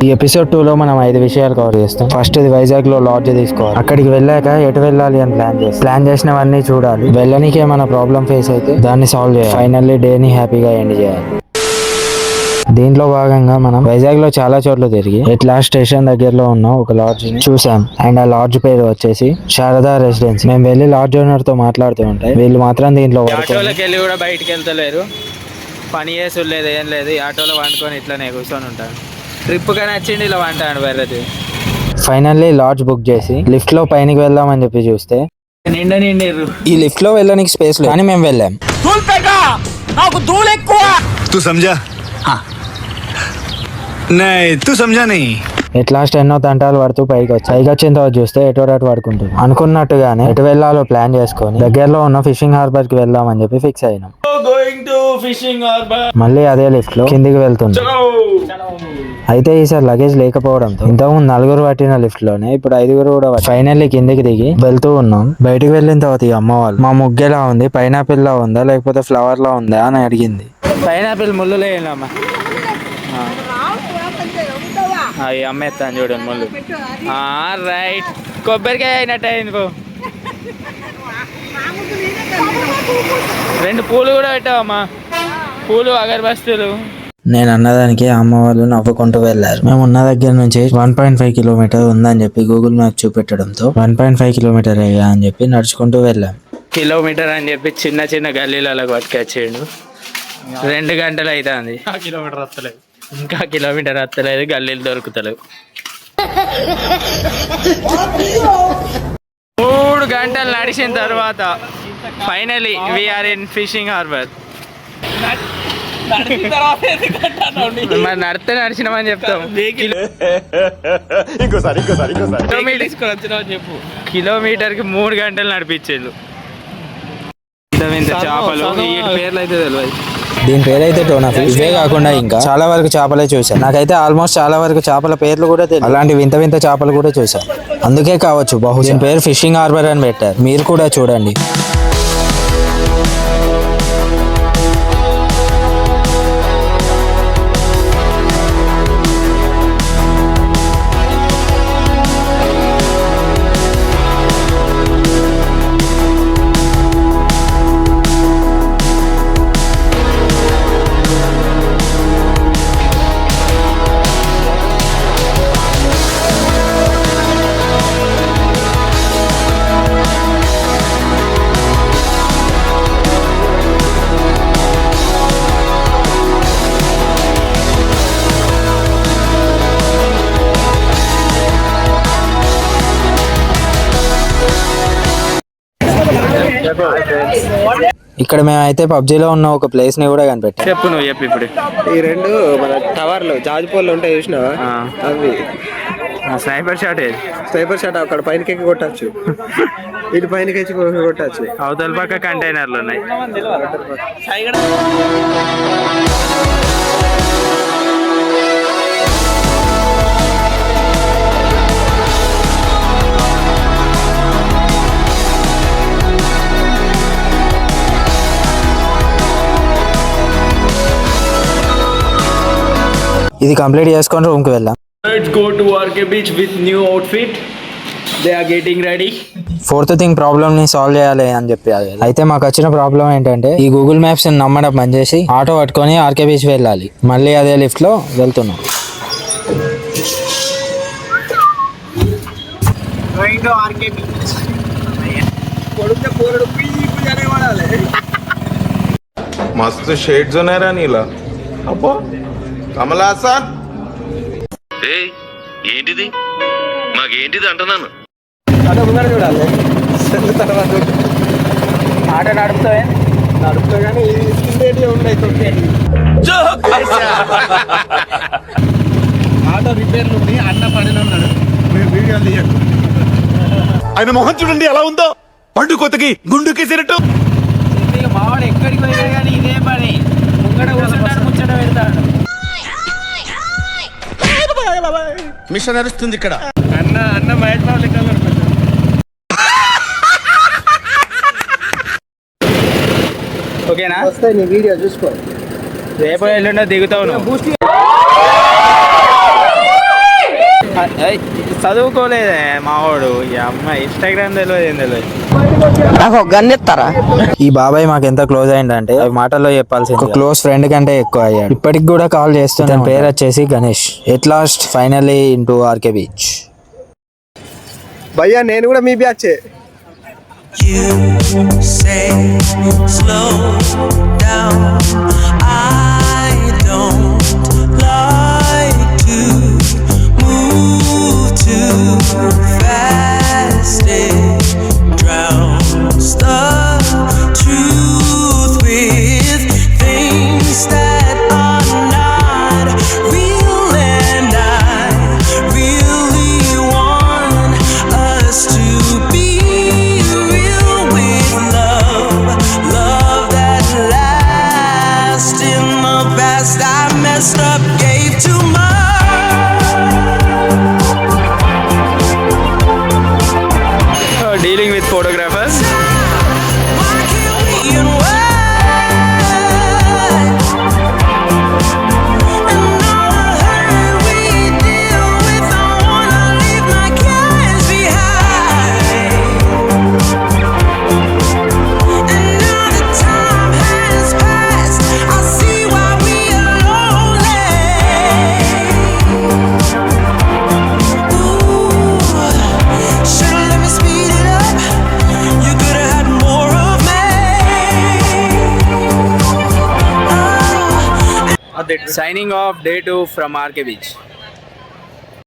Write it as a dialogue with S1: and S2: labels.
S1: ఈ ఎపిసోడ్ 2 లో మనం 5 విషయాలు కవర్ చేస్తాం. ఫస్ట్ ఇది వైజాగ్ లో లాడ్జ్ తీసుకోవాలి. అక్కడికి వెళ్ళాక ఎటు వెళ్ళాలి అని ప్లాన్ చేసినవన్నీ చూడాలి. వెళ్ళడానికి ఏమైనా ప్రాబ్లం ఫేస్ అయితే దాన్ని సాల్వ్ చేయాలి. ఫైనల్లీ డే ని హ్యాపీగా ఎండ్ చేయాలి. దీంట్లో భాగంగా మనం వైజాగ్ లో చాలా చోట్ల తిరిగి ఎట్లా స్టేషన్ దగ్గరలో ఉన్న ఒక లాడ్జ్ ని చూసాం. అండ్ ఆ లాడ్జ్ పేరు వచ్చేసి శారదా రెసిడెన్సీ. మేము వెళ్ళి లాడ్జ్ ఓనర్ తో మాట్లాడుతూ ఉంటే వీళ్ళు మాత్రం దీంట్లో
S2: ఆటోలోకి వెళ్ళి కూడా బయటికి వెళ్తలేరు. పని చేసి లేదు, ఏం లేదు. ఈ ఆటోలో వండుకొని ఇట్లానే కూర్చొని ఉంటాను. ట్రిప్ కానీ వచ్చిండి ఇలా వంటాను వేరేది.
S1: ఫైనల్లీ లాడ్జ్ బుక్ చేసి లిఫ్ట్ లో పైనకి వెళ్దామని చెప్పి చూస్తే
S2: నిండిర్రు.
S1: ఈ లిఫ్ట్ లో వెళ్ళడానికి స్పేస్ లేదు కానీ మేము వెళ్ళాం.
S3: तू समझा? हाँ नहीं तू समझा नहीं.
S1: ఎట్ లాస్ట్ ఎన్నో తంటాలు పడుతూ పైకి వచ్చిన తర్వాత చూస్తే ఎటో పడుకుంటుంది. అనుకున్నట్టుగానే ఎటు వెళ్ళాలో ప్లాన్ చేసుకొని దగ్గరలో ఉన్న ఫిషింగ్ హార్బర్ కి వెళ్దామని చెప్పి ఫిక్స్ అయినాం. మళ్ళీ అదే లిఫ్ట్ లో కిందికి వెళ్తుంది. అయితే ఈసారి లగేజ్ లేకపోవడంతో ఇంతకుముందు 4 పట్టిన లిఫ్ట్ లోనే ఇప్పుడు 5 కూడా ఫైనల్లీ కిందికి దిగి వెళ్తూ ఉన్నాం. బయటికి వెళ్ళిన తర్వాత ఈ అమ్మ వాళ్ళు మా ముగ్గెలా ఉంది, పైనాపిల్ లా ఉందా లేకపోతే ఫ్లవర్ లా ఉందా అని అడిగింది.
S2: పైనాపిల్ ముళ్ళు లేదమ్మా, అవి అమ్మేస్తాను చూడండి ముళ్ళు. రైట్, కొబ్బరికాయ అయినట్టు అయింది. 2 పూలు కూడా పెట్టావమ్మా, పూలు అగరబస్తులు.
S1: నేను అన్నదానికి అమ్మ వాళ్ళు నవ్వుకుంటూ వెళ్లారు. మేము ఉన్న దగ్గర నుంచి 1.5 కిలోమీటర్ ఉందని చెప్పి గూగుల్ మ్యాప్ చూపెట్టడంతో 1.5 కిలోమీటర్ అయ్యా అని చెప్పి నడుచుకుంటూ వెళ్ళాం.
S2: కిలోమీటర్ అని చెప్పి చిన్న చిన్న గల్లీలలో పట్టుకొచ్చేయండు. 2 గంటలు అవుతుంది. ఇంకా కిలోమీటర్ వస్తలేదు, గల్లీలు దొరుకుతలేవు. 3 గంటలు నడిచిన తర్వాత finally we're in fishing harbour. మరి నడిచినామని చెప్తాం. చెప్పు, కిలోమీటర్ కి 3 గంటలు నడిపించేళ్ళు. చేపలు పేర్లు అయితే తెలియదు.
S1: దీని పేరైతే టోనా ఫిష్. ఇవే కాకుండా ఇంకా చాలా వరకు చేపలే చూసాను. నాకైతే ఆల్మోస్ట్ చాలా వరకు చేపల పేర్లు కూడా తెలియదు. అలాంటి వింత వింత చేపలు కూడా చూసాను. అందుకే కావచ్చు బహుశా దీని పేరు ఫిషింగ్ హార్బర్ అని పెట్టారు. మీరు కూడా చూడండి. ఇక్కడ మేమైతే పబ్జీలో ఉన్న ఒక ప్లేస్ ని కూడా కనిపెట్టాం.
S2: చెప్పు, నువ్వు చెప్పు. ఇప్పుడు
S4: ఈ 2 మన టవర్లు జాజిపోళ్ళు ఉంటాయి చూసినావా, అవి
S2: స్నైపర్ షాట్.
S4: స్నైపర్ షాట్ అక్కడ పైనకి కొట్టచ్చు, ఇటు పైనకి కొట్టచ్చు.
S2: అవతల పక్క కంటైనర్లు ఉన్నాయి.
S1: ఇది కంప్లీట్ చేసుకొని రూమ్ కి వెళ్ళాం.
S2: Let's go to RK beach with new outfit. They are getting ready.
S1: 4th thing problem ని సాల్వ్ చేయాలి అని చెప్పి. అయితే మాకు వచ్చిన ప్రాబ్లం ఏంటంటే ఈ గూగుల్ మ్యాప్స్ నమ్మడం బంద్ చేసి ఆటో పట్టుకొని ఆర్కే బీచ్ వెళ్ళాలి. మళ్ళీ అదే లిఫ్ట్ లో వెళ్తున్నాం.
S5: मस्त शेड जो नाही राणीला अप्पो कमला असा
S6: ఏంటిది మాకేంటిది అంటున్నాను.
S4: చూడాలి తర్వాత
S2: ఆట నడుపుతా
S4: కానీ ఆటో రిపేర్లు ఉంది. అన్న పడిన ఉన్నాడు, వీడియోలు తీయకు.
S3: ఆయన మొహం చూడండి ఎలా ఉందో, పండు కొత్తకి గుండుకేసినట్టు.
S2: మావాడు ఎక్కడికి పోయాడు కానీ ఇదే పని. ముంగడ కూర్చుంటాడు, ముచ్చట పెడతాడు.
S3: మిషన్ నడుస్తుంది ఇక్కడ.
S4: అన్న బయట
S2: ఓకేనా?
S4: వస్తాయి, నీ వీడియో చూసుకో.
S2: రేపు ఎల్లుండో దిగుతావు నువ్వు. చదువుకోలేదే మావాడు ఈ అమ్మ ఇన్స్టాగ్రామ్ తెలియదు ఏం తెలియదు.
S7: నాకు ఒక గన్ ఇస్తారా?
S1: ఈ బాబాయ్ మాకు ఎంత క్లోజ్ అయిందంటే అవి మాటల్లో చెప్పాల్సింది. ఒక క్లోజ్ ఫ్రెండ్ కంటే ఎక్కువ అయ్యాడు. ఇప్పటికి కూడా కాల్ చేస్తున్నా. పేరు వచ్చేసి Ganesh. At last finally into RK beach.
S4: భయ్యా నేను కూడా మీ బ్యాచే.
S8: You say slow down. I don't like to move too fast. It drowns the truth with things that are not real, and I really want us to be real with love, love that lasts. In the past I messed up, gave too much.
S2: Dealing with photographers.
S8: Why can't we unwind? And all the hurt we deal with, I wanna leave my cares behind. And now the time has passed, I see why we are lonely. Ooh, should've let me speed it up. You could've had more of me.
S2: Signing off day 2 from RK beach.